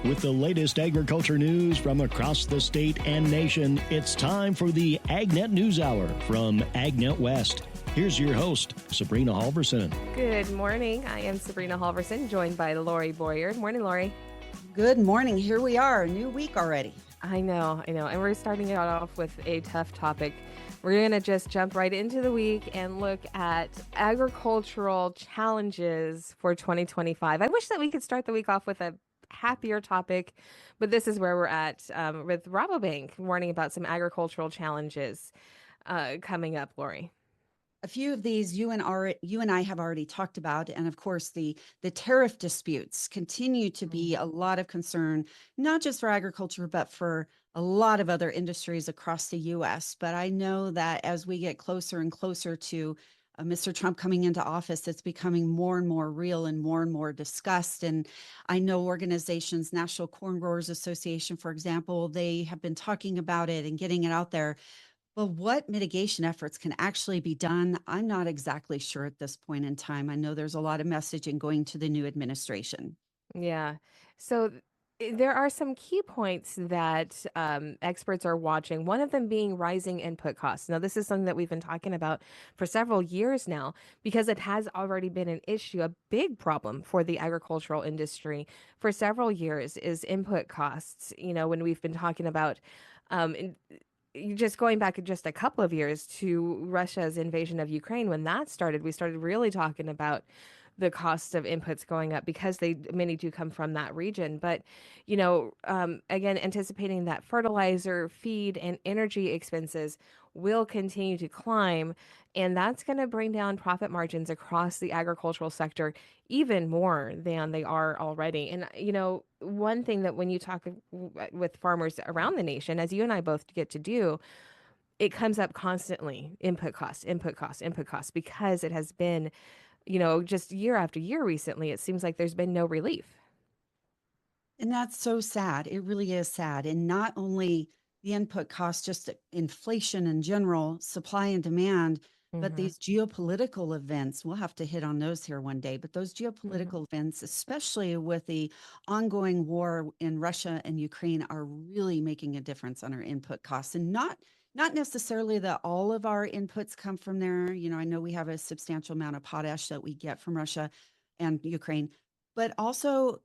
With the latest agriculture news from across the state and nation, it's time for the AgNet News Hour from AgNet West. Here's your host, Sabrina Halvorson. Good morning. I am Sabrina Halvorson, joined by Lorrie Boyard. Morning, Lorrie. Good morning. Here we are, a new week already. I know. And we're starting it off with a tough topic. We're going to just jump right into the week and look at agricultural challenges for 2025. I wish that we could start the week off with a happier topic, but this is where we're at with Rabobank warning about some agricultural challenges coming up, Lorrie. A few of these you and I have already talked about, and of course the tariff disputes continue to be a lot of concern, not just for agriculture, but for a lot of other industries across the U.S. But I know that as we get closer and closer to Mr. Trump coming into office, it's becoming more and more real and more discussed. And I know organizations, National Corn Growers Association, for example, they have been talking about it and getting it out there. Well, what mitigation efforts can actually be done? I'm not exactly sure at this point in time. I know there's a lot of messaging going to the new administration. Yeah. So there are some key points that experts are watching, one of them being rising input costs. Now, this is something that we've been talking about for several years now because it has already been an issue, a big problem for the agricultural industry for several years is input costs. You know, when we've been talking about just going back just a couple of years to Russia's invasion of Ukraine, when that started, we started really talking about the cost of inputs going up because many do come from that region. But, again, anticipating that fertilizer, feed, and energy expenses will continue to climb, and that's going to bring down profit margins across the agricultural sector even more than they are already. And, one thing that when you talk with farmers around the nation, as you and I both get to do, it comes up constantly, input costs, input costs, input costs, because it has been just year after year recently, it seems like there's been no relief. And that's so sad. It really is sad. And not only the input costs, just inflation in general, supply and demand, but these geopolitical events, we'll have to hit on those here one day, but those geopolitical events, especially with the ongoing war in Russia and Ukraine, are really making a difference on our input costs. And not necessarily that all of our inputs come from there. I know we have a substantial amount of potash that we get from Russia and Ukraine, but also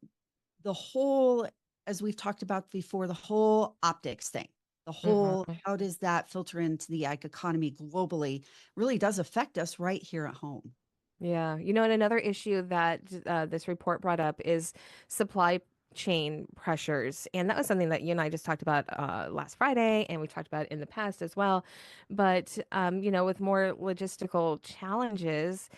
the whole, as we've talked about before, the whole optics thing, the whole, how does that filter into the ag economy globally really does affect us right here at home. Yeah. And another issue that this report brought up is supply chain pressures. And that was something that you and I just talked about last Friday, and we talked about in the past as well. But, with more logistical challenges,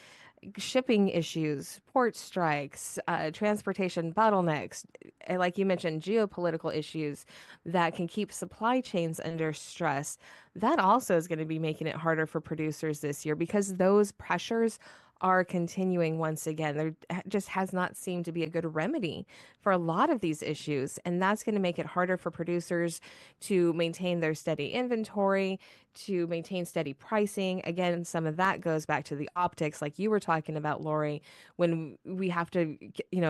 shipping issues, port strikes, transportation bottlenecks, and like you mentioned, geopolitical issues that can keep supply chains under stress. That also is going to be making it harder for producers this year because those pressures are continuing once again. There just has not seemed to be a good remedy for a lot of these issues. And that's going to make it harder for producers to maintain their steady inventory, to maintain steady pricing. Again, some of that goes back to the optics, like you were talking about, Lorrie, when we have to,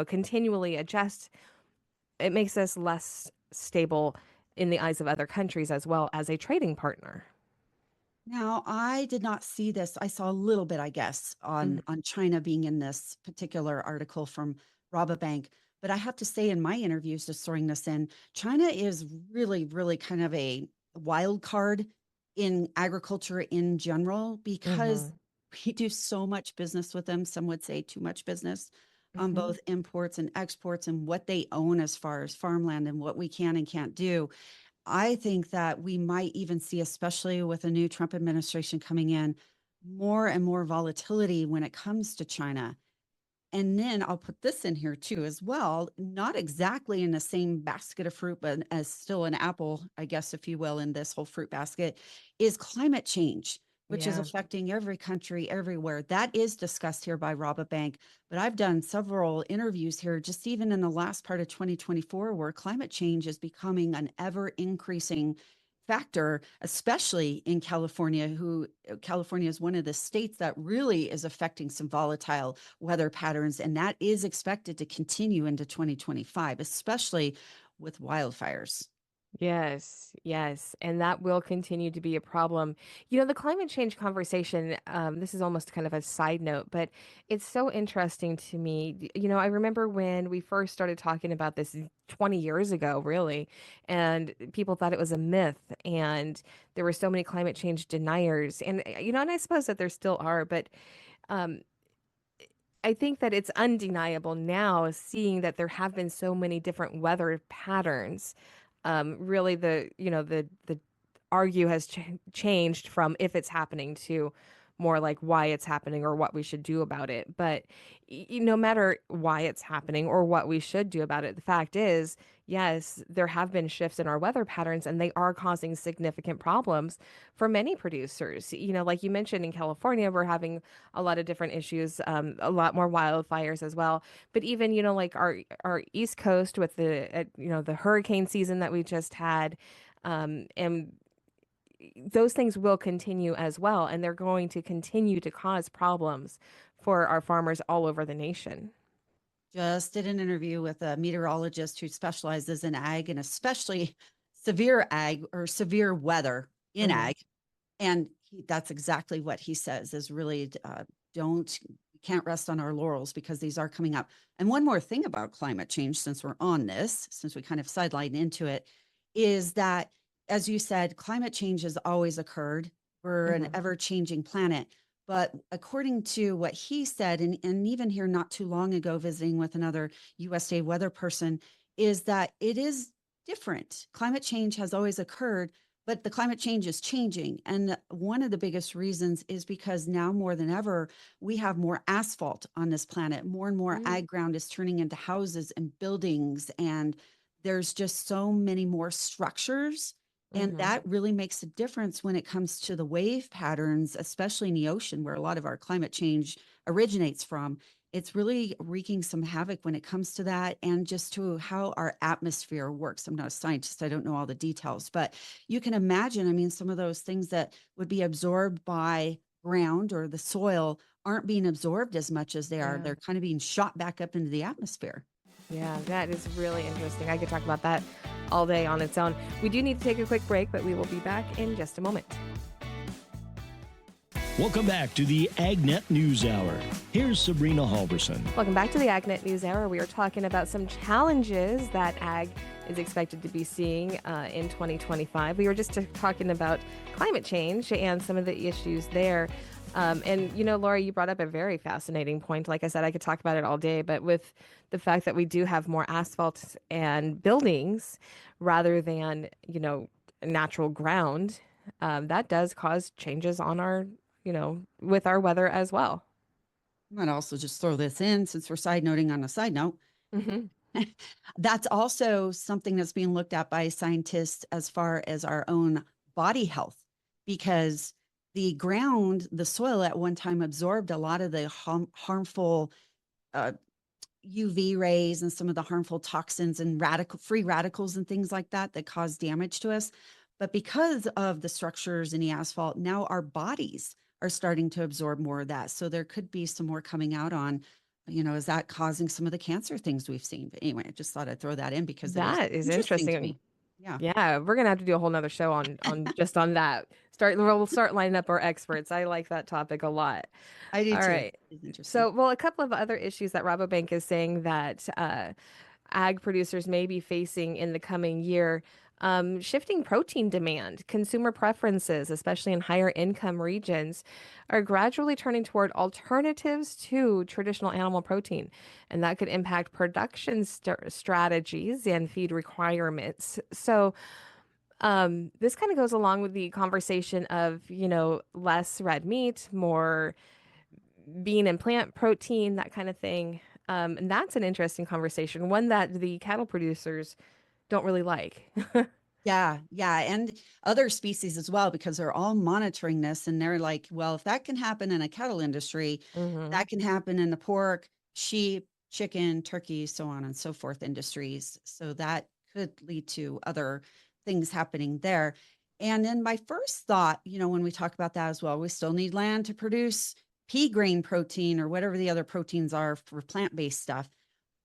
continually adjust. It makes us less stable in the eyes of other countries as well as a trading partner. Now, I did not see this. I saw a little bit, I guess, on China being in this particular article from Rabobank. But I have to say, in my interviews, just throwing this in, China is really kind of a wild card in agriculture in general because we do so much business with them. Some would say too much business on both imports and exports and what they own as far as farmland and what we can and can't do. I think that we might even see, especially with a new Trump administration coming in, more and more volatility when it comes to China. And then I'll put this in here too, as well, not exactly in the same basket of fruit, but as still an apple, I guess, if you will, in this whole fruit basket, is climate change, which is affecting every country everywhere. That is discussed here by Rabobank. But I've done several interviews here, just even in the last part of 2024, where climate change is becoming an ever increasing factor, especially in California, California is one of the states that really is affecting some volatile weather patterns. And that is expected to continue into 2025, especially with wildfires. Yes, yes. And that will continue to be a problem. The climate change conversation, this is almost kind of a side note, but it's so interesting to me. I remember when we first started talking about this 20 years ago, really, and people thought it was a myth, and there were so many climate change deniers. And, and I suppose that there still are, but um, I think that it's undeniable now, seeing that there have been so many different weather patterns. Really, the argue has changed from if it's happening to more like why it's happening or what we should do about it. But no matter why it's happening or what we should do about it, the fact is, yes, there have been shifts in our weather patterns, and they are causing significant problems for many producers. Like you mentioned, in California, we're having a lot of different issues, a lot more wildfires as well. But even, like our East Coast with the hurricane season that we just had, and those things will continue as well, and they're going to continue to cause problems for our farmers all over the nation. Just did an interview with a meteorologist who specializes in ag and especially severe ag or severe weather in Hmm. ag. And that's exactly what he says is really don't, can't rest on our laurels because these are coming up. And one more thing about climate change, since we're on this, since we kind of sidelined into it, is that, as you said, climate change has always occurred. We're an Hmm. ever changing planet. But according to what he said, and even here not too long ago, visiting with another USDA weather person, is that it is different. Climate change has always occurred, but the climate change is changing. And one of the biggest reasons is because now more than ever, we have more asphalt on this planet. More and more ag ground is turning into houses and buildings. And there's just so many more structures. And Hmm. that really makes a difference when it comes to the wave patterns, especially in the ocean, where a lot of our climate change originates from. It's really wreaking some havoc when it comes to that and just to how our atmosphere works. I'm not a scientist, I don't know all the details, but you can imagine, I mean, some of those things that would be absorbed by ground or the soil aren't being absorbed as much as they are. Yeah. They're kind of being shot back up into the atmosphere. Yeah, that is really interesting. I could talk about that all day on its own. We do need to take a quick break, but we will be back in just a moment. Welcome back to the AgNet News Hour. Here's Sabrina Halvorson. Welcome back to the AgNet News Hour. We are talking about some challenges that ag is expected to be seeing in 2025. We were just talking about climate change and some of the issues there. And, Lorrie, you brought up a very fascinating point. Like I said, I could talk about it all day, but with the fact that we do have more asphalt and buildings rather than, natural ground, that does cause changes on our, with our weather as well. I might also just throw this in since we're side noting on a side note. Hmm. That's also something that's being looked at by scientists as far as our own body health, because the ground, the soil at one time absorbed a lot of the harmful uh, UV rays and some of the harmful toxins and free radicals and things like that that cause damage to us. But because of the structures in the asphalt, now our bodies are starting to absorb more of that. So there could be some more coming out on, is that causing some of the cancer things we've seen? But anyway, I just thought I'd throw that in because it is That is interesting interesting. to me. Yeah, Yeah, we're gonna have to do a whole nother show on just on that. We'll start lining up our experts. I like that topic a lot. I do All too. right. It's interesting. So, well, a couple of other issues that Rabobank is saying that ag producers may be facing in the coming year. Shifting protein demand, consumer preferences, especially in higher income regions, are gradually turning toward alternatives to traditional animal protein. And that could impact production strategies and feed requirements. So, this kind of goes along with the conversation of, less red meat, more bean and plant protein, that kind of thing. And that's an interesting conversation, one that the cattle producers don't really like. Yeah, yeah, and other species as well, because they're all monitoring this and they're like, well, if that can happen in a cattle industry, Hmm. that can happen in the pork, sheep, chicken, turkey, so on and so forth industries. So that could lead to other things happening there. And then my first thought, when we talk about that as well, we still need land to produce pea grain protein or whatever the other proteins are for plant-based stuff.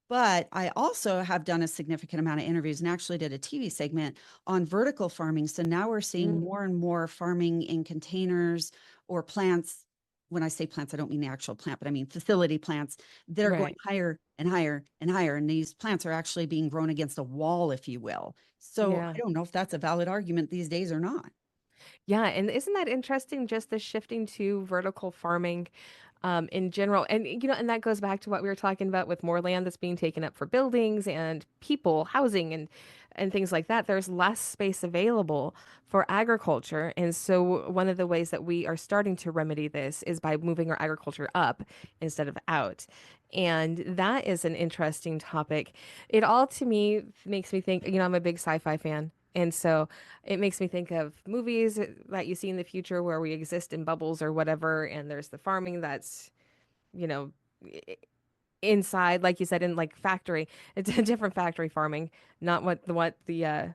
But I also have done a significant amount of interviews and actually did a TV segment on vertical farming. So now we're seeing Mm, more and more farming in containers or plants. When I say plants, I don't mean the actual plant, but I mean facility plants that are going right. higher and higher and higher. And these plants are actually being grown against a wall, if you will. So Yeah. I don't know if that's a valid argument these days or not. Yeah, and isn't that interesting, just the shifting to vertical farming in general? And and that goes back to what we were talking about with more land that's being taken up for buildings and people, housing and things like that. There's less space available for agriculture. And so one of the ways that we are starting to remedy this is by moving our agriculture up instead of out. And that is an interesting topic. It all to me makes me think, I'm a big sci-fi fan. And so it makes me think of movies that you see in the future where we exist in bubbles or whatever, and there's the farming that's, you know, i- inside, like you said, in like factory. It's a different factory farming, not what the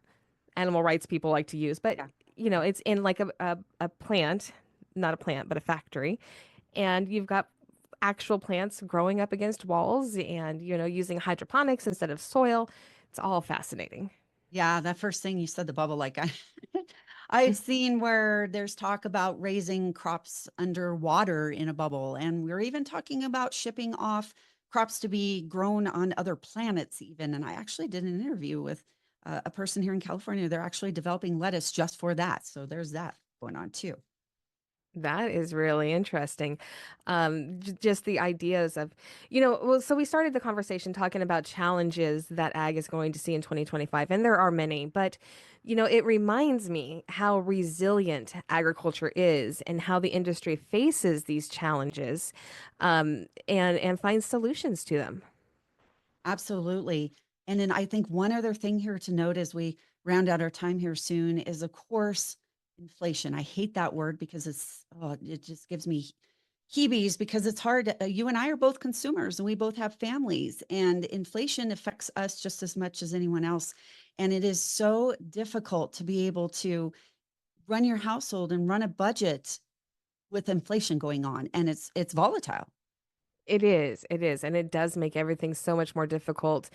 animal rights people like to use, but Yeah. it's in like a plant, not a plant, but a factory, and you've got actual plants growing up against walls and using hydroponics instead of soil. It's all fascinating. Yeah, that first thing you said, the bubble, like I've seen where there's talk about raising crops underwater in a bubble. And we're even talking about shipping off crops to be grown on other planets, even. And I actually did an interview with a person here in California. They're actually developing lettuce just for that. So there's that going on too. That is really interesting. Just the ideas of, well, so we started the conversation talking about challenges that ag is going to see in 2025, and there are many, but, it reminds me how resilient agriculture is and how the industry faces these challenges, and finds solutions to them. Absolutely. And then I think one other thing here to note as we round out our time here soon is, of course, inflation. I hate that word because it just gives me heebies because it's hard. You and I are both consumers and we both have families, and inflation affects us just as much as anyone else. And it is so difficult to be able to run your household and run a budget with inflation going on, and it's volatile. It is, and it does make everything so much more difficult.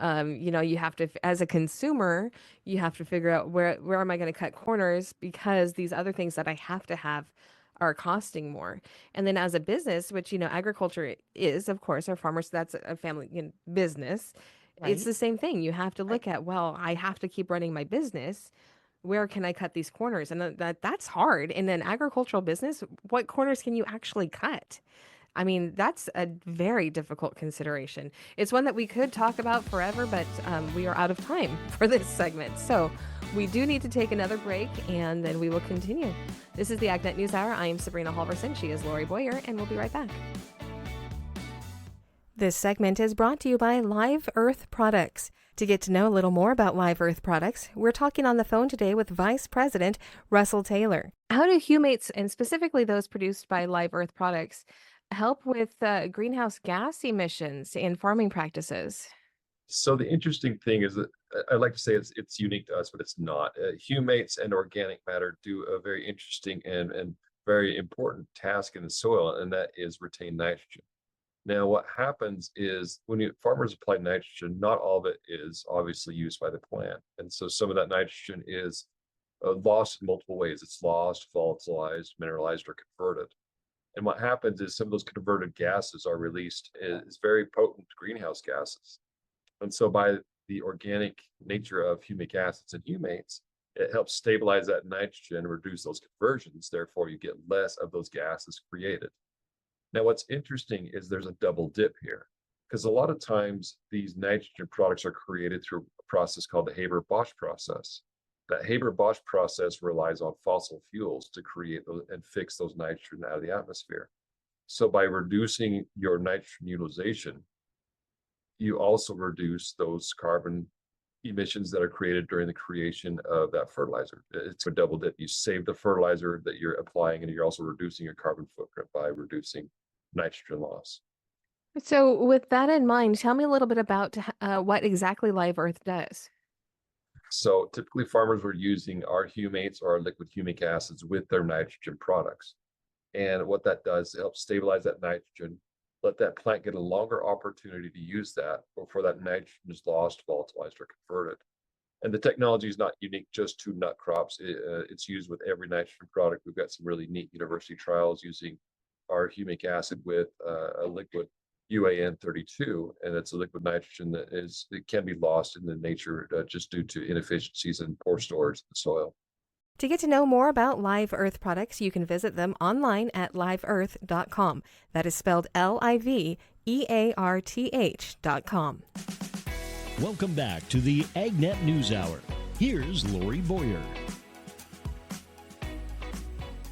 You have to, as a consumer, you have to figure out where am I going to cut corners because these other things that I have to have are costing more. And then as a business, which agriculture is, of course, our farmers, that's a family business. It's Right. the same thing. You have to Right. look at, well, I have to keep running my business. Where can I cut these corners? And that's hard. In an agricultural business, what corners can you actually cut? I mean, that's a very difficult consideration. It's one that we could talk about forever, but we are out of time for this segment. So we do need to take another break and then we will continue. This is the AgNet News Hour. I am Sabrina Halvorson. She is Lorrie Boyer, and we'll be right back. This segment is brought to you by Live Earth Products. To get to know a little more about Live Earth Products, we're talking on the phone today with Vice President Russell Taylor. How do humates, and specifically those produced by Live Earth Products, help with greenhouse gas emissions in farming practices? So the interesting thing is that I like to say it's unique to us, but it's not. Humates and organic matter do a very interesting and very important task in the soil, and that is retain nitrogen. Now, what happens is when farmers apply nitrogen, not all of it is obviously used by the plant, and so some of that nitrogen is lost in multiple ways. It's lost, volatilized, mineralized, or converted. And what happens is some of those converted gases are released as very potent greenhouse gases. And so by the organic nature of humic acids and humates, it helps stabilize that nitrogen and reduce those conversions. Therefore, you get less of those gases created. Now, what's interesting is there's a double dip here, because a lot of times these nitrogen products are created through a process called the Haber-Bosch process. That Haber-Bosch process relies on fossil fuels to create those and fix those nitrogen out of the atmosphere. So by reducing your nitrogen utilization, you also reduce those carbon emissions that are created during the creation of that fertilizer. It's a double dip. You save the fertilizer that you're applying, and you're also reducing your carbon footprint by reducing nitrogen loss. So, with that in mind, tell me a little bit about what exactly Live Earth does. So typically farmers were using our humates or our liquid humic acids with their nitrogen products. And what that does, it helps stabilize that nitrogen, let that plant get a longer opportunity to use that before that nitrogen is lost, volatilized, or converted. And the technology is not unique just to nut crops. It's used with every nitrogen product. We've got some really neat university trials using our humic acid with a liquid UAN32, and it's a liquid nitrogen it can be lost in the nature just due to inefficiencies and poor storage in the soil. To get to know more about Live Earth products, you can visit them online at liveearth.com. That is spelled LIVEARTH.com. Welcome back to the AgNet News Hour. Here's Lorrie Boyer.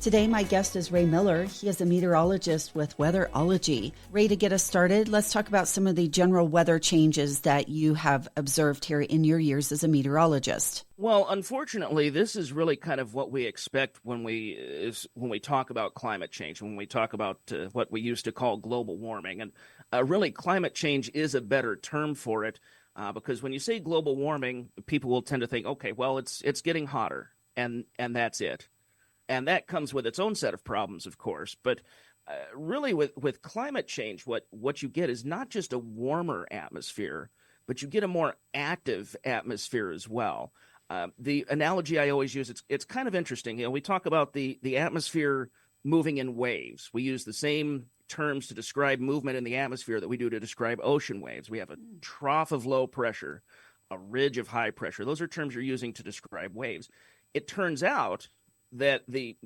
Today, my guest is Ray Miller. He is a meteorologist with Weatherology. Ray, to get us started, let's talk about some of the general weather changes that you have observed here in your years as a meteorologist. Well, unfortunately, this is really kind of what we expect when we talk about climate change, when we talk about what we used to call global warming. And really, climate change is a better term for it because when you say global warming, people will tend to think, okay, well, it's getting hotter, and that's it. And that comes with its own set of problems, of course. But really, with climate change, what you get is not just a warmer atmosphere, but you get a more active atmosphere as well. The analogy I always use, it's kind of interesting. We talk about the atmosphere moving in waves. We use the same terms to describe movement in the atmosphere that we do to describe ocean waves. We have a trough of low pressure, a ridge of high pressure. Those are terms you're using to describe waves. It turns out that the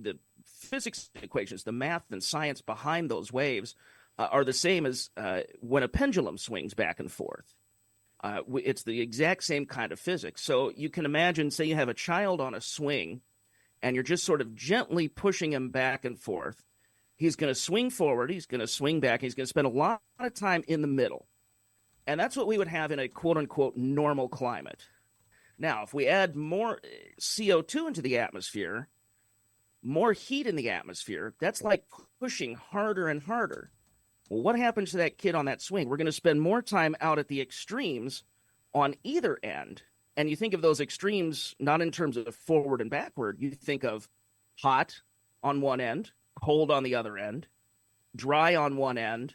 physics equations, the math and science behind those waves are the same as when a pendulum swings back and forth. It's the exact same kind of physics. So you can imagine, say you have a child on a swing, and you're just sort of gently pushing him back and forth. He's going to swing forward, he's going to swing back, he's going to spend a lot of time in the middle. And that's what we would have in a quote-unquote normal climate. Now, if we add more CO2 into the atmosphere, more heat in the atmosphere, that's like pushing harder and harder. Well, what happens to that kid on that swing? We're going to spend more time out at the extremes on either end. And you think of those extremes not in terms of forward and backward. You think of hot on one end, cold on the other end, dry on one end,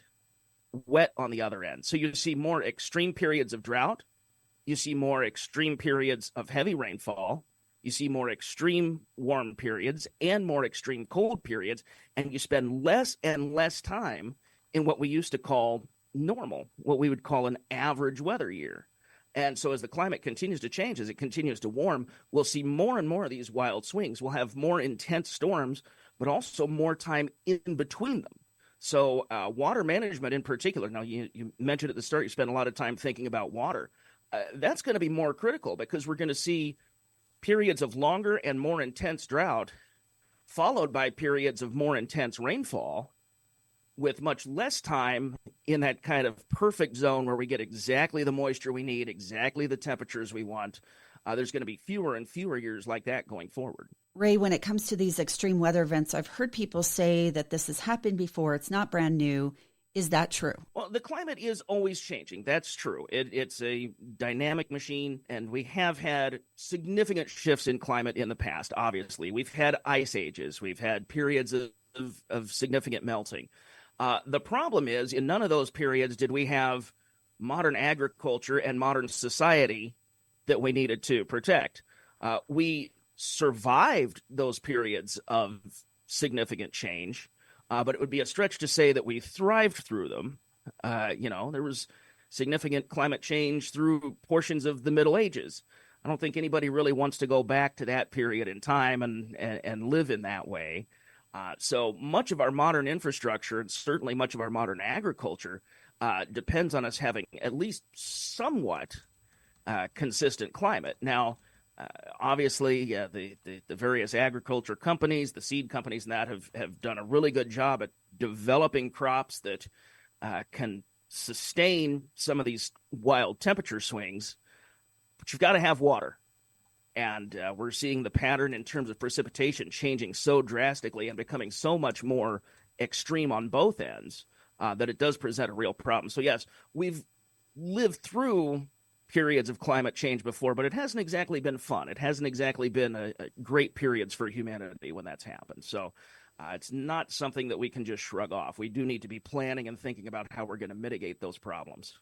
wet on the other end. So you see more extreme periods of drought. You see more extreme periods of heavy rainfall. You see more extreme warm periods and more extreme cold periods, and you spend less and less time in what we used to call normal, what we would call an average weather year. And so as the climate continues to change, as it continues to warm, we'll see more and more of these wild swings. We'll have more intense storms, but also more time in between them. So water management in particular, now you mentioned at the start, you spent a lot of time thinking about water. That's going to be more critical because we're going to see periods of longer and more intense drought, followed by periods of more intense rainfall, with much less time in that kind of perfect zone where we get exactly the moisture we need, exactly the temperatures we want. There's going to be fewer and fewer years like that going forward. Ray, when it comes to these extreme weather events, I've heard people say that this has happened before. It's not brand new. Is that true? Well, the climate is always changing. That's true. It's a dynamic machine, and we have had significant shifts in climate in the past, obviously. We've had ice ages. We've had periods of significant melting. The problem is, in none of those periods did we have modern agriculture and modern society that we needed to protect. We survived those periods of significant change, but it would be a stretch to say that we thrived through them. There was significant climate change through portions of the Middle Ages. I don't think anybody really wants to go back to that period in time and live in that way. So much of our modern infrastructure, and certainly much of our modern agriculture, depends on us having at least somewhat consistent climate. Now, obviously, the various agriculture companies, the seed companies, and that have done a really good job at developing crops that can sustain some of these wild temperature swings. But you've got to have water. And we're seeing the pattern in terms of precipitation changing so drastically and becoming so much more extreme on both ends that it does present a real problem. So, yes, we've lived through periods of climate change before, but it hasn't exactly been fun. It hasn't exactly been a great periods for humanity when that's happened. So it's not something that we can just shrug off. We do need to be planning and thinking about how we're going to mitigate those problems.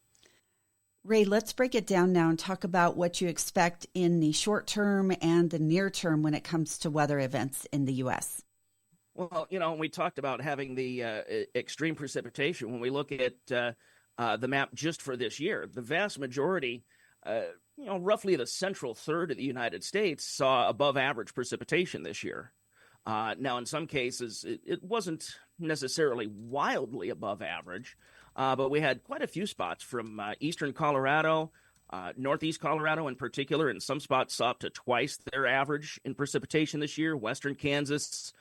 Ray, let's break it down now and talk about what you expect in the short term and the near term when it comes to weather events in the U.S. Well, we talked about having the extreme precipitation. When we look at the map just for this year, the vast majority, roughly the central third of the United States saw above average precipitation this year. Now, in some cases, it wasn't necessarily wildly above average, but we had quite a few spots from eastern Colorado, northeast Colorado in particular, and some spots saw up to twice their average in precipitation this year. Western Kansas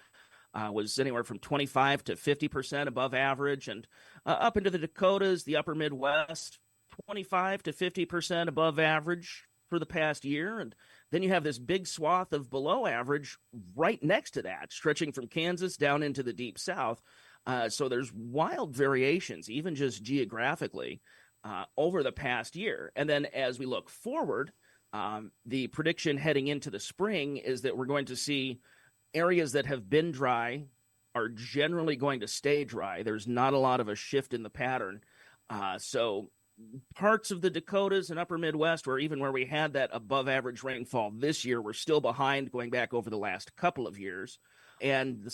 was anywhere from 25 to 50% above average, and up into the Dakotas, the upper Midwest, 25 to 50% above average for the past year. And then you have this big swath of below average right next to that, stretching from Kansas down into the deep south. So there's wild variations, even just geographically, over the past year. And then as we look forward, the prediction heading into the spring is that we're going to see areas that have been dry are generally going to stay dry. There's not a lot of a shift in the pattern. So parts of the Dakotas and upper Midwest, where we had that above average rainfall this year, we're still behind going back over the last couple of years. And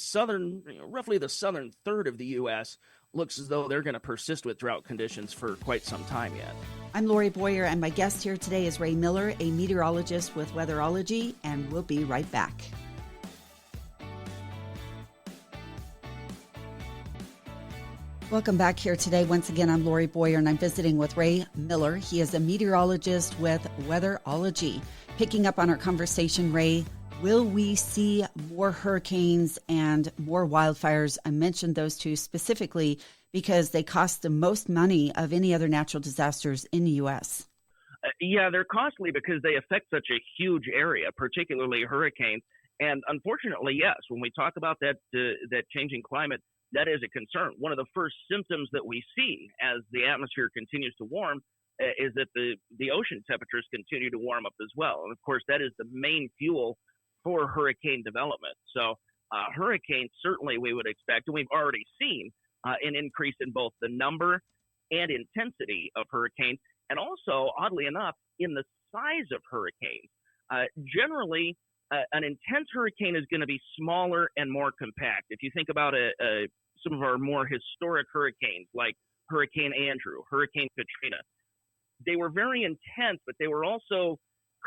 roughly the southern third of the U.S. looks as though they're going to persist with drought conditions for quite some time yet. I'm Lorrie Boyer, and my guest here today is Ray Miller, a meteorologist with Weatherology, and we'll be right back. Welcome back here today. Once again, I'm Lorrie Boyer, and I'm visiting with Ray Miller. He is a meteorologist with Weatherology. Picking up on our conversation, Ray, will we see more hurricanes and more wildfires? I mentioned those two specifically because they cost the most money of any other natural disasters in the U.S. Yeah, they're costly because they affect such a huge area, particularly hurricanes. And unfortunately, yes, when we talk about that changing climate, that is a concern. One of the first symptoms that we see as the atmosphere continues to warm is that the ocean temperatures continue to warm up as well. And of course, that is the main fuel for hurricane development. So hurricanes, certainly we would expect, and we've already seen an increase in both the number and intensity of hurricanes, and also, oddly enough, in the size of hurricanes. Generally, an intense hurricane is going to be smaller and more compact. If you think about some of our more historic hurricanes, like Hurricane Andrew, Hurricane Katrina, they were very intense, but they were also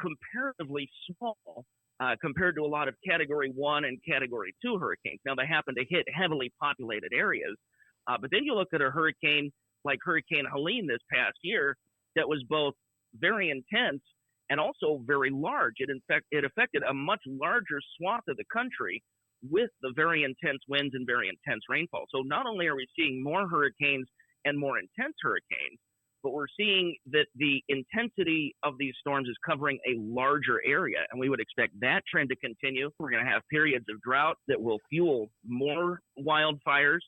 comparatively small compared to a lot of Category 1 and Category 2 hurricanes. Now, they happen to hit heavily populated areas, but then you look at a hurricane like Hurricane Helene this past year that was both very intense and also very large. It affected a much larger swath of the country with the very intense winds and very intense rainfall. So not only are we seeing more hurricanes and more intense hurricanes, but we're seeing that the intensity of these storms is covering a larger area, and we would expect that trend to continue. We're going to have periods of drought that will fuel more wildfires.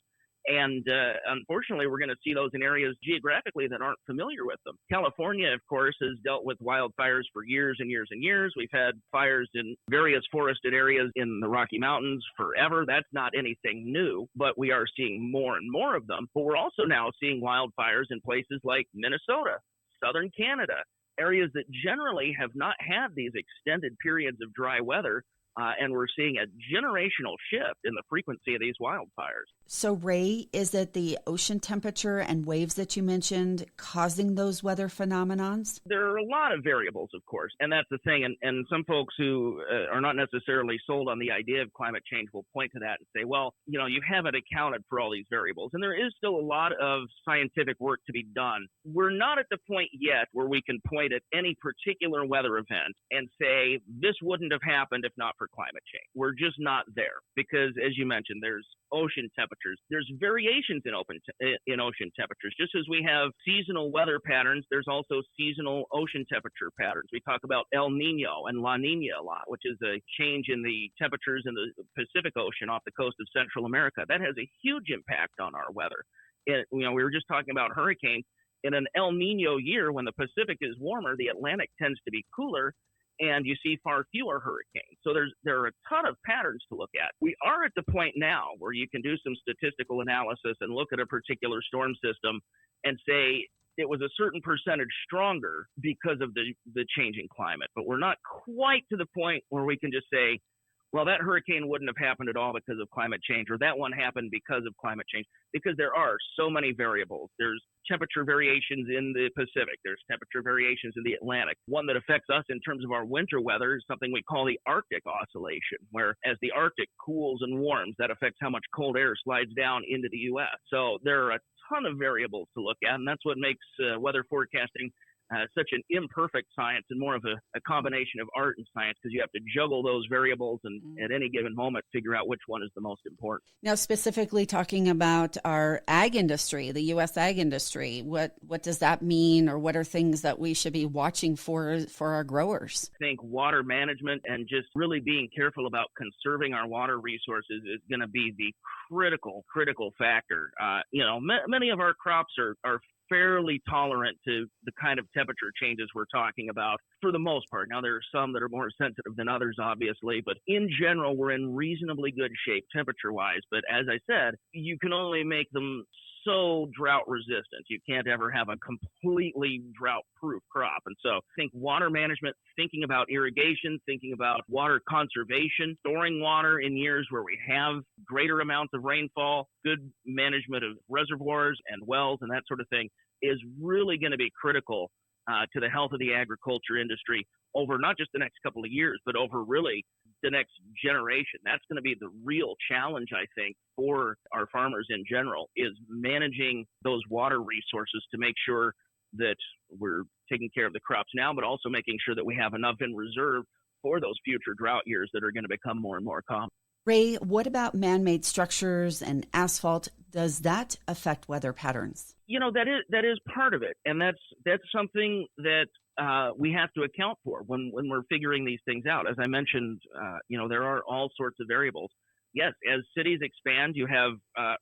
And unfortunately, we're going to see those in areas geographically that aren't familiar with them. California, of course, has dealt with wildfires for years and years and years. We've had fires in various forested areas in the Rocky Mountains forever. That's not anything new, but we are seeing more and more of them. But we're also now seeing wildfires in places like Minnesota, southern Canada, areas that generally have not had these extended periods of dry weather. And we're seeing a generational shift in the frequency of these wildfires. So, Ray, is it the ocean temperature and waves that you mentioned causing those weather phenomenons? There are a lot of variables, of course, and that's the thing. And some folks who are not necessarily sold on the idea of climate change will point to that and say, well, you haven't accounted for all these variables. And there is still a lot of scientific work to be done. We're not at the point yet where we can point at any particular weather event and say this wouldn't have happened if not for climate change. We're just not there because, as you mentioned, there's ocean temperatures. There's variations in ocean temperatures. Just as we have seasonal weather patterns, there's also seasonal ocean temperature patterns. We talk about El Nino and La Nina a lot, which is a change in the temperatures in the Pacific Ocean off the coast of Central America. That has a huge impact on our weather. We were just talking about hurricanes. In an El Nino year, when the Pacific is warmer, the Atlantic tends to be cooler, and you see far fewer hurricanes. So there are a ton of patterns to look at. We are at the point now where you can do some statistical analysis and look at a particular storm system and say it was a certain percentage stronger because of the changing climate. But we're not quite to the point where we can just say, well, that hurricane wouldn't have happened at all because of climate change, or that one happened because of climate change, because there are so many variables. There's temperature variations in the Pacific. There's temperature variations in the Atlantic. One that affects us in terms of our winter weather is something we call the Arctic oscillation, where as the Arctic cools and warms, that affects how much cold air slides down into the U.S. So there are a ton of variables to look at, and that's what makes weather forecasting such an imperfect science and more of a combination of art and science, because you have to juggle those variables and at any given moment figure out which one is the most important. Now, specifically talking about our ag industry, the U.S. ag industry, what does that mean, or what are things that we should be watching for our growers? I think water management and just really being careful about conserving our water resources is going to be the critical factor. Many of our crops are fairly tolerant to the kind of temperature changes we're talking about for the most part. Now, there are some that are more sensitive than others, obviously, but in general, we're in reasonably good shape temperature-wise. But as I said, you can only make them so drought resistant. You can't ever have a completely drought-proof crop. And so I think water management, thinking about irrigation, thinking about water conservation, storing water in years where we have greater amounts of rainfall, good management of reservoirs and wells and that sort of thing is really going to be critical to the health of the agriculture industry over not just the next couple of years, but over really the next generation. That's going to be the real challenge, I think, for our farmers in general, is managing those water resources to make sure that we're taking care of the crops now, but also making sure that we have enough in reserve for those future drought years that are going to become more and more common. Ray, what about man-made structures and asphalt? Does that affect weather patterns? That is part of it, and that's something that we have to account for when we're figuring these things out. As I mentioned, there are all sorts of variables. Yes, as cities expand, you have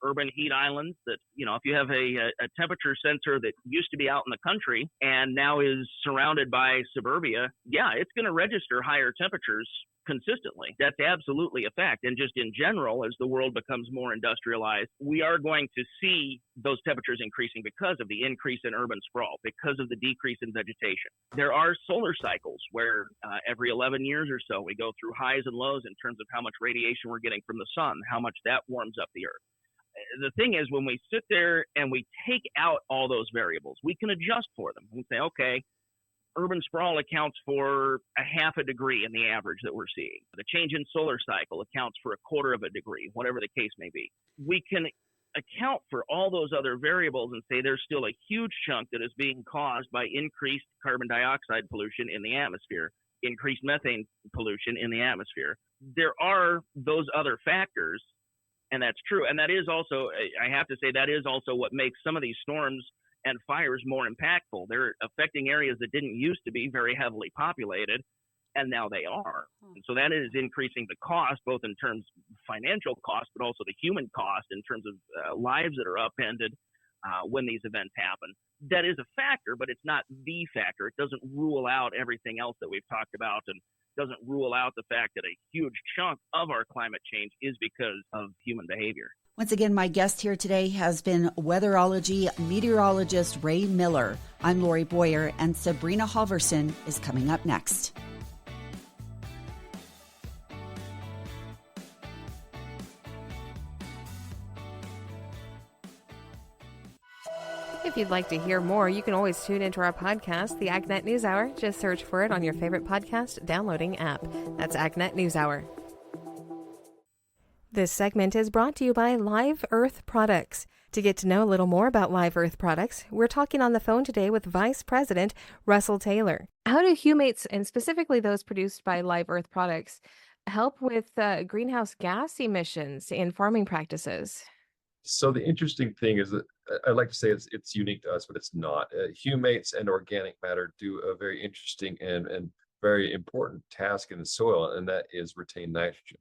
urban heat islands that, if you have a temperature sensor that used to be out in the country and now is surrounded by suburbia, it's going to register higher temperatures consistently. That's absolutely a fact. And just in general, as the world becomes more industrialized, we are going to see those temperatures increasing because of the increase in urban sprawl, because of the decrease in vegetation. There are solar cycles where every 11 years or so, we go through highs and lows in terms of how much radiation we're getting from the sun, how much that warms up the earth. The thing is, when we sit there and we take out all those variables, we can adjust for them. We say, okay, urban sprawl accounts for a half a degree in the average that we're seeing. The change in solar cycle accounts for a quarter of a degree, whatever the case may be. We can account for all those other variables and say there's still a huge chunk that is being caused by increased carbon dioxide pollution in the atmosphere, increased methane pollution in the atmosphere. There are those other factors, and that's true. And that is also, I have to say, that is also what makes some of these storms and fires more impactful. They're affecting areas that didn't used to be very heavily populated, and now they are. And so that is increasing the cost, both in terms of financial cost, but also the human cost in terms of lives that are upended when these events happen. That is a factor, but it's not the factor. It doesn't rule out everything else that we've talked about, and doesn't rule out the fact that a huge chunk of our climate change is because of human behavior. Once again, my guest here today has been weatherology meteorologist Ray Miller. I'm Lorrie Boyer, and Sabrina Halvorson is coming up next. If you'd like to hear more, you can always tune into our podcast, the AgNet News Hour. Just search for it on your favorite podcast downloading app. That's AgNet News Hour. This segment is brought to you by Live Earth Products. To get to know a little more about Live Earth Products, we're talking on the phone today with Vice President Russell Taylor. How do humates, and specifically those produced by Live Earth Products, help with greenhouse gas emissions in farming practices? So the interesting thing is that I like to say it's unique to us, but it's not. Humates and organic matter do a very interesting and very important task in the soil, and that is retain nitrogen.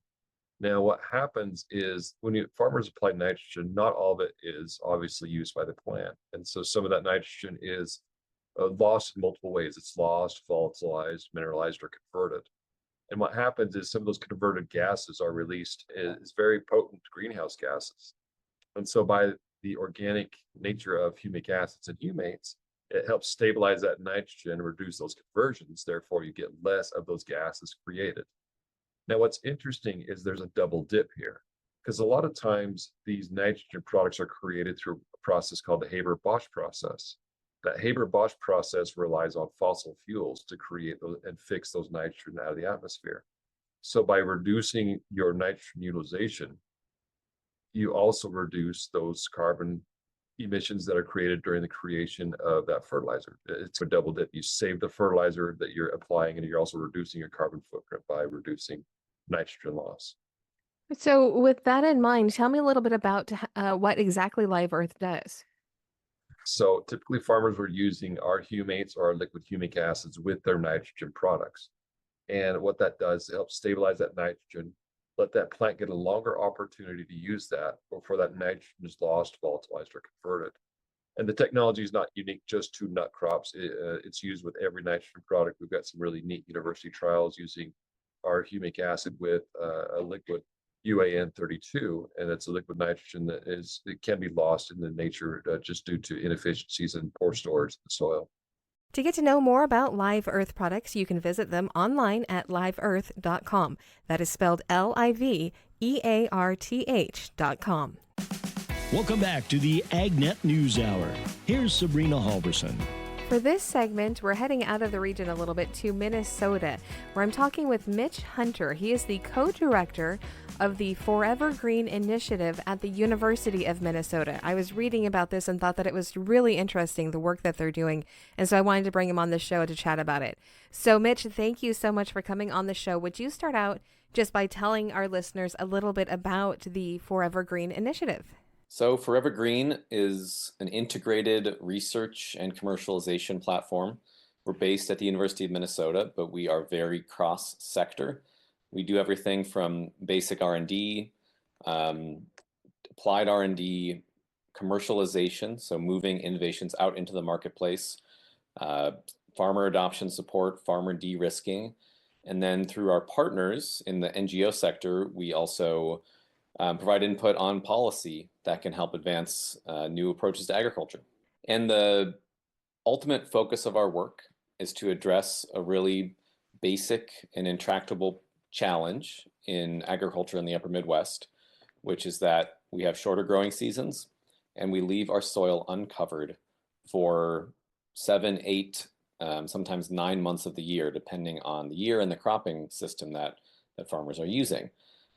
Now, what happens is when farmers apply nitrogen, not all of it is obviously used by the plant. And so some of that nitrogen is lost in multiple ways. It's lost, volatilized, mineralized, or converted. And what happens is some of those converted gases are released as very potent greenhouse gases. And so by the organic nature of humic acids and humates, it helps stabilize that nitrogen, reduce those conversions. Therefore, you get less of those gases created. Now, what's interesting is there's a double dip here, because a lot of times these nitrogen products are created through a process called the Haber-Bosch process. That Haber-Bosch process relies on fossil fuels to create those and fix those nitrogen out of the atmosphere. So by reducing your nitrogen utilization, you also reduce those carbon emissions that are created during the creation of that fertilizer. It's a double dip. You save the fertilizer that you're applying, and you're also reducing your carbon footprint by reducing nitrogen loss. So, with that in mind, tell me a little bit about what exactly Live Earth does. So typically farmers were using our humates or our liquid humic acids with their nitrogen products. And what that does, it helps stabilize that nitrogen, let that plant get a longer opportunity to use that before that nitrogen is lost, volatilized, or converted. And the technology is not unique just to nut crops. It's used with every nitrogen product. We've got some really neat university trials using our humic acid with a liquid UAN32, and it's a liquid nitrogen that it can be lost in the nature just due to inefficiencies and poor storage in the soil. To get to know more about Live Earth products, you can visit them online at liveearth.com. That is spelled LIVEARTH.com. Welcome back to the AgNet News Hour. Here's Sabrina Halvorson. For this segment, we're heading out of the region a little bit to Minnesota, where I'm talking with Mitch Hunter. He is the co-director of the Forever Green initiative at the University of Minnesota. I was reading about this and thought that it was really interesting, the work that they're doing, and so I wanted to bring him on the show to chat about it. So, Mitch, thank you so much for coming on the show. Would you start out just by telling our listeners a little bit about the Forever Green initiative? So Forever Green is an integrated research and commercialization platform. We're based at the University of Minnesota, but we are very cross-sector. We do everything from basic R&D, applied R&D, commercialization, so moving innovations out into the marketplace, farmer adoption support, farmer de-risking, and then through our partners in the NGO sector, we also provide input on policy that can help advance new approaches to agriculture. And the ultimate focus of our work is to address a really basic and intractable challenge in agriculture in the upper Midwest, which is that we have shorter growing seasons and we leave our soil uncovered for 7, 8, sometimes 9 months of the year, depending on the year and the cropping system that farmers are using.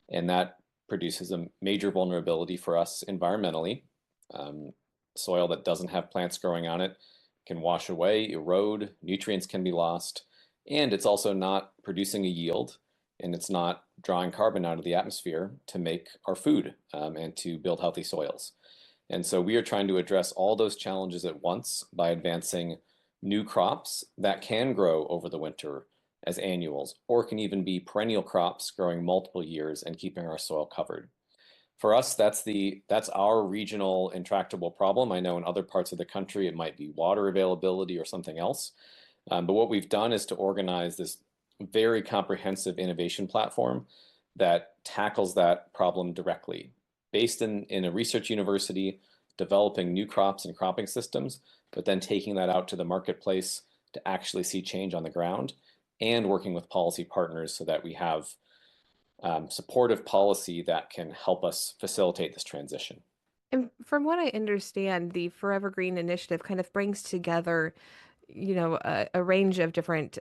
And that produces a major vulnerability for us environmentally. Soil that doesn't have plants growing on it can wash away, erode, nutrients can be lost, and it's also not producing a yield, and it's not drawing carbon out of the atmosphere to make our food and to build healthy soils. And so we are trying to address all those challenges at once by advancing new crops that can grow over the winter as annuals, or can even be perennial crops growing multiple years and keeping our soil covered. For us, that's our regional intractable problem. I know in other parts of the country it might be water availability or something else. But what we've done is to organize this very comprehensive innovation platform that tackles that problem directly, based in a research university, developing new crops and cropping systems, but then taking that out to the marketplace to actually see change on the ground, and working with policy partners so that we have supportive policy that can help us facilitate this transition. And from what I understand, the Forever Green initiative kind of brings together, a range of different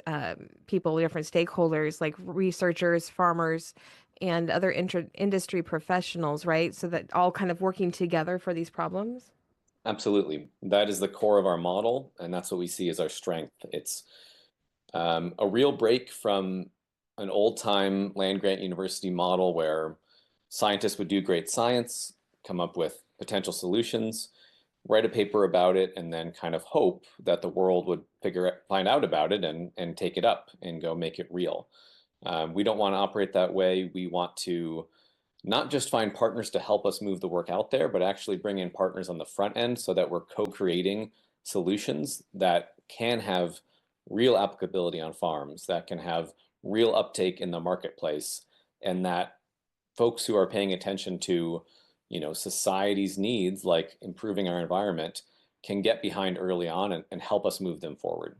people, different stakeholders, like researchers, farmers, and other industry professionals, right? So that all kind of working together for these problems. Absolutely. That is the core of our model, and that's what we see as our strength. It's a real break from an old-time land-grant university model where scientists would do great science, come up with potential solutions, write a paper about it, and then kind of hope that the world would find out about it and take it up and go make it real. We don't want to operate that way. We want to not just find partners to help us move the work out there, but actually bring in partners on the front end so that we're co-creating solutions that can have real applicability on farms, that can have real uptake in the marketplace, and that folks who are paying attention to, society's needs, like improving our environment, can get behind early on and help us move them forward.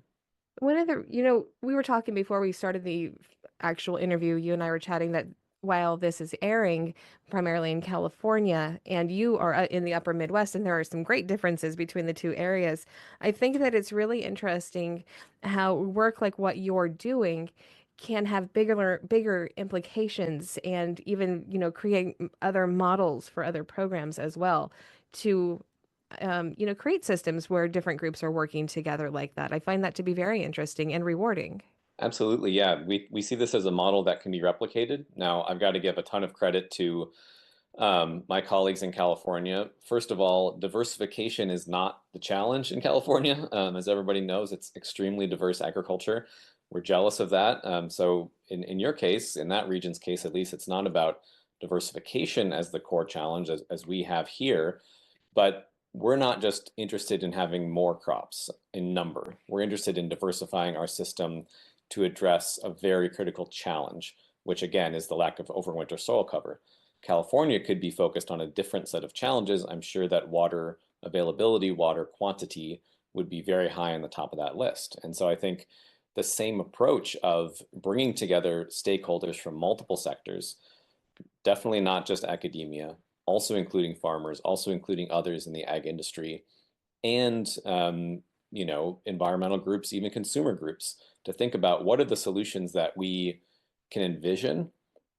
One other, we were talking before we started the actual interview, you and I were chatting that while this is airing primarily in California and you are in the upper Midwest, and there are some great differences between the two areas, I think that it's really interesting how work like what you're doing can have bigger implications and even, create other models for other programs as well to create systems where different groups are working together like that. I find that to be very interesting and rewarding. Absolutely, yeah. We see this as a model that can be replicated. Now, I've got to give a ton of credit to my colleagues in California. First of all, diversification is not the challenge in California. As everybody knows, it's extremely diverse agriculture. We're jealous of that. So in your case, in that region's case at least, it's not about diversification as the core challenge as we have here, but we're not just interested in having more crops in number. We're interested in diversifying our system to address a very critical challenge, which again is the lack of overwinter soil cover. California could be focused on a different set of challenges. I'm sure that water availability, water quantity would be very high on the top of that list. And so I think the same approach of bringing together stakeholders from multiple sectors, definitely not just academia, also including farmers, also including others in the ag industry, and environmental groups, even consumer groups, to think about what are the solutions that we can envision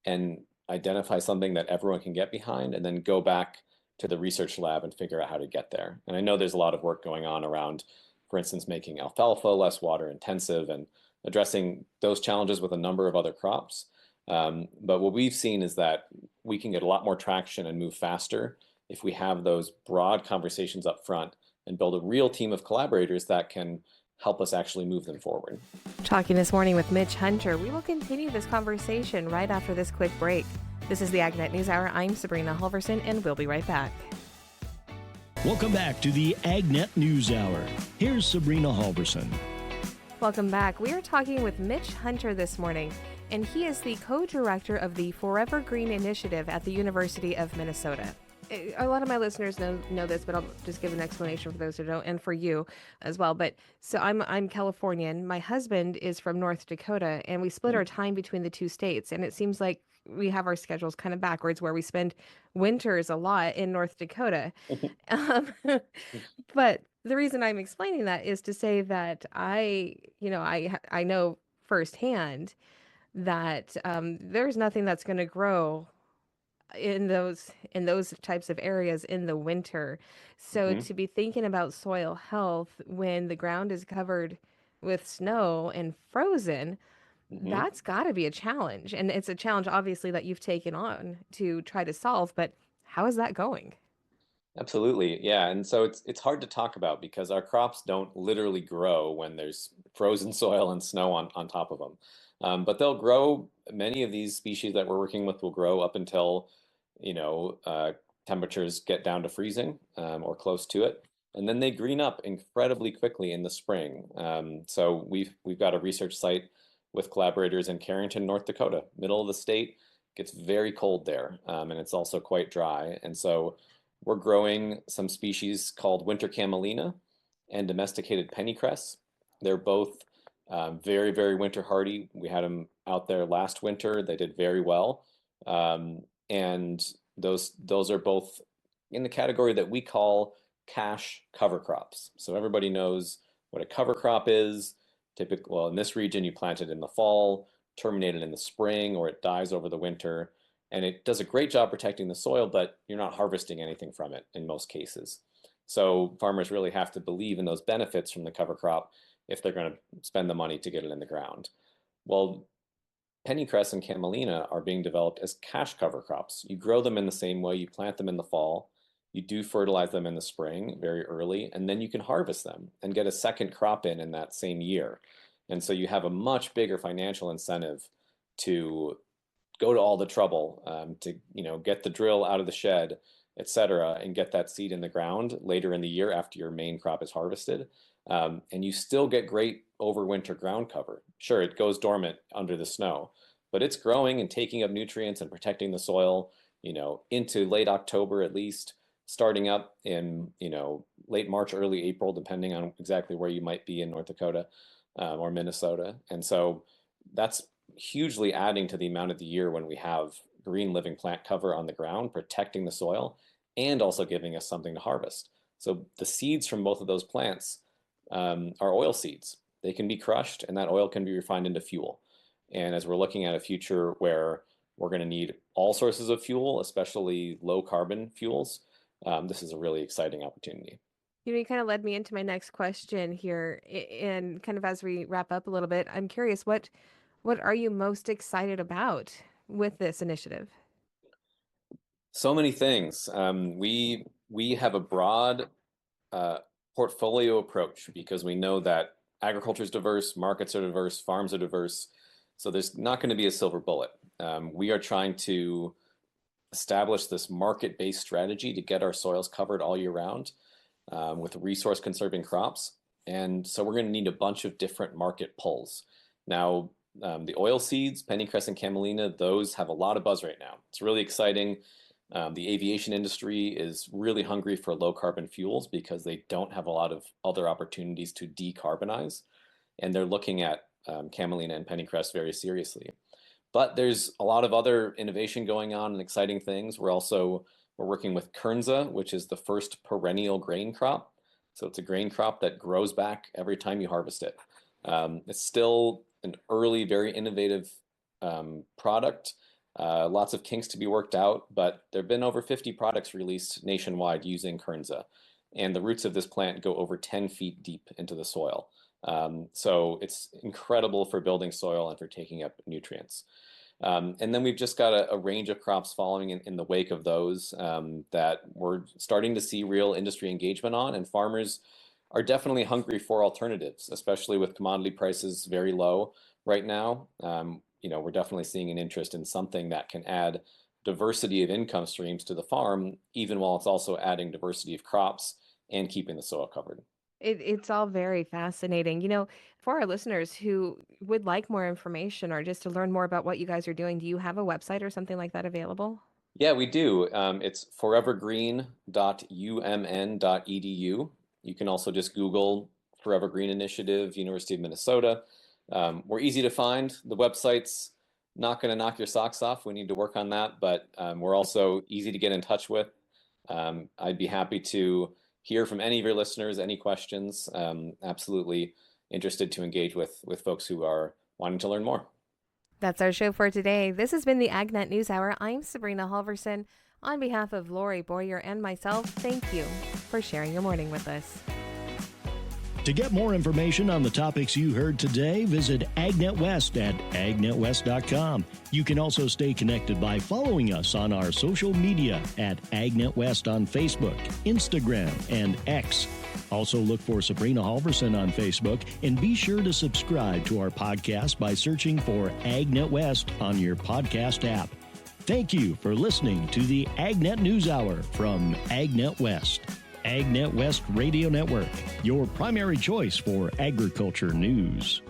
and identify something that everyone can get behind, and then go back to the research lab and figure out how to get there. And I know there's a lot of work going on around, for instance, making alfalfa less water intensive and addressing those challenges with a number of other crops. But what we've seen is that we can get a lot more traction and move faster if we have those broad conversations up front and build a real team of collaborators that can help us actually move them forward. Talking this morning with Mitch Hunter. We will continue this conversation right after this quick break. This is the AgNet News Hour. I'm Sabrina Halvorson, and we'll be right back. Welcome back to the AgNet News Hour. Here's Sabrina Halvorson. Welcome back. We are talking with Mitch Hunter this morning, and he is the co-director of the Forever Green Initiative at the University of Minnesota. A lot of my listeners know this, but I'll just give an explanation for those who don't, and for you as well. But so I'm Californian. My husband is from North Dakota, and we split our time between the two states. And it seems like we have our schedules kind of backwards, where we spend winters a lot in North Dakota. But the reason I'm explaining that is to say that I know firsthand that there's nothing that's going to grow in those types of areas in the winter. So to be thinking about soil health when the ground is covered with snow and frozen, that's got to be a challenge. And it's a challenge obviously that you've taken on to try to solve, but how is that going? Absolutely, yeah. And so it's hard to talk about because our crops don't literally grow when there's frozen soil and snow on top of them. But they'll grow. Many of these species that we're working with will grow up until temperatures get down to freezing or close to it, and then they green up incredibly quickly in the spring. So we've got a research site with collaborators in Carrington, North Dakota, middle of the state. Gets very cold there, and it's also quite dry. And so we're growing some species called winter camelina and domesticated pennycress. They're both very, very winter hardy. We had them out there last winter. They did very well. And those are both in the category that we call cash cover crops. So everybody knows what a cover crop is. Typically, well, in this region, you plant it in the fall, terminate it in the spring, or it dies over the winter. And it does a great job protecting the soil, but you're not harvesting anything from it in most cases. So farmers really have to believe in those benefits from the cover crop if they're going to spend the money to get it in the ground. Well, pennycress and camelina are being developed as cash cover crops. You grow them in the same way, you plant them in the fall, you do fertilize them in the spring very early, and then you can harvest them and get a second crop in that same year. And so you have a much bigger financial incentive to go to all the trouble to get the drill out of the shed, etc., and get that seed in the ground later in the year after your main crop is harvested. And you still get great overwinter ground cover. Sure, it goes dormant under the snow, but it's growing and taking up nutrients and protecting the soil, into late October at least, starting up in, late March, early April, depending on exactly where you might be in North Dakota or Minnesota. And so that's hugely adding to the amount of the year when we have green living plant cover on the ground, protecting the soil and also giving us something to harvest. So the seeds from both of those plants are oil seeds. They can be crushed and that oil can be refined into fuel. And as we're looking at a future where we're going to need all sources of fuel, especially low carbon fuels, this is a really exciting opportunity. You kind of led me into my next question here. And kind of as we wrap up a little bit, I'm curious, what are you most excited about with this initiative? So many things. We have a broad portfolio approach because we know that agriculture is diverse, markets are diverse, farms are diverse. So there's not going to be a silver bullet. We are trying to establish this market-based strategy to get our soils covered all year round with resource conserving crops. And so we're going to need a bunch of different market pulls. Now, the oil seeds, pennycress and camelina, those have a lot of buzz right now. It's really exciting. The aviation industry is really hungry for low carbon fuels because they don't have a lot of other opportunities to decarbonize. And they're looking at camelina and pennycress very seriously. But there's a lot of other innovation going on and exciting things. We're working with kernza, which is the first perennial grain crop. So it's a grain crop that grows back every time you harvest it. It's still an early, very innovative product. Lots of kinks to be worked out, but there have been over 50 products released nationwide using kernza. And the roots of this plant go over 10 feet deep into the soil. So it's incredible for building soil and for taking up nutrients. And then we've just got a range of crops following in the wake of those that we're starting to see real industry engagement on, and farmers are definitely hungry for alternatives, especially with commodity prices very low right now. We're definitely seeing an interest in something that can add diversity of income streams to the farm, even while it's also adding diversity of crops and keeping the soil covered. It's all very fascinating. For our listeners who would like more information or just to learn more about what you guys are doing, do you have a website or something like that available? Yeah, we do. It's forevergreen.umn.edu. You can also just Google Forever Green Initiative, University of Minnesota. We're easy to find. The website's not going to knock your socks off. We need to work on that, but we're also easy to get in touch with. I'd be happy to hear from any of your listeners, any questions. Absolutely interested to engage with folks who are wanting to learn more. That's our show for today. This has been the AgNet News Hour. I'm Sabrina Halvorson. On behalf of Lorrie Boyer and myself, thank you for sharing your morning with us. To get more information on the topics you heard today, visit AgNet West at agnetwest.com. You can also stay connected by following us on our social media at AgNet West on Facebook, Instagram, and X. Also look for Sabrina Halvorson on Facebook, and be sure to subscribe to our podcast by searching for AgNet West on your podcast app. Thank you for listening to the AgNet News Hour from AgNet West. AgNet West Radio Network, your primary choice for agriculture news.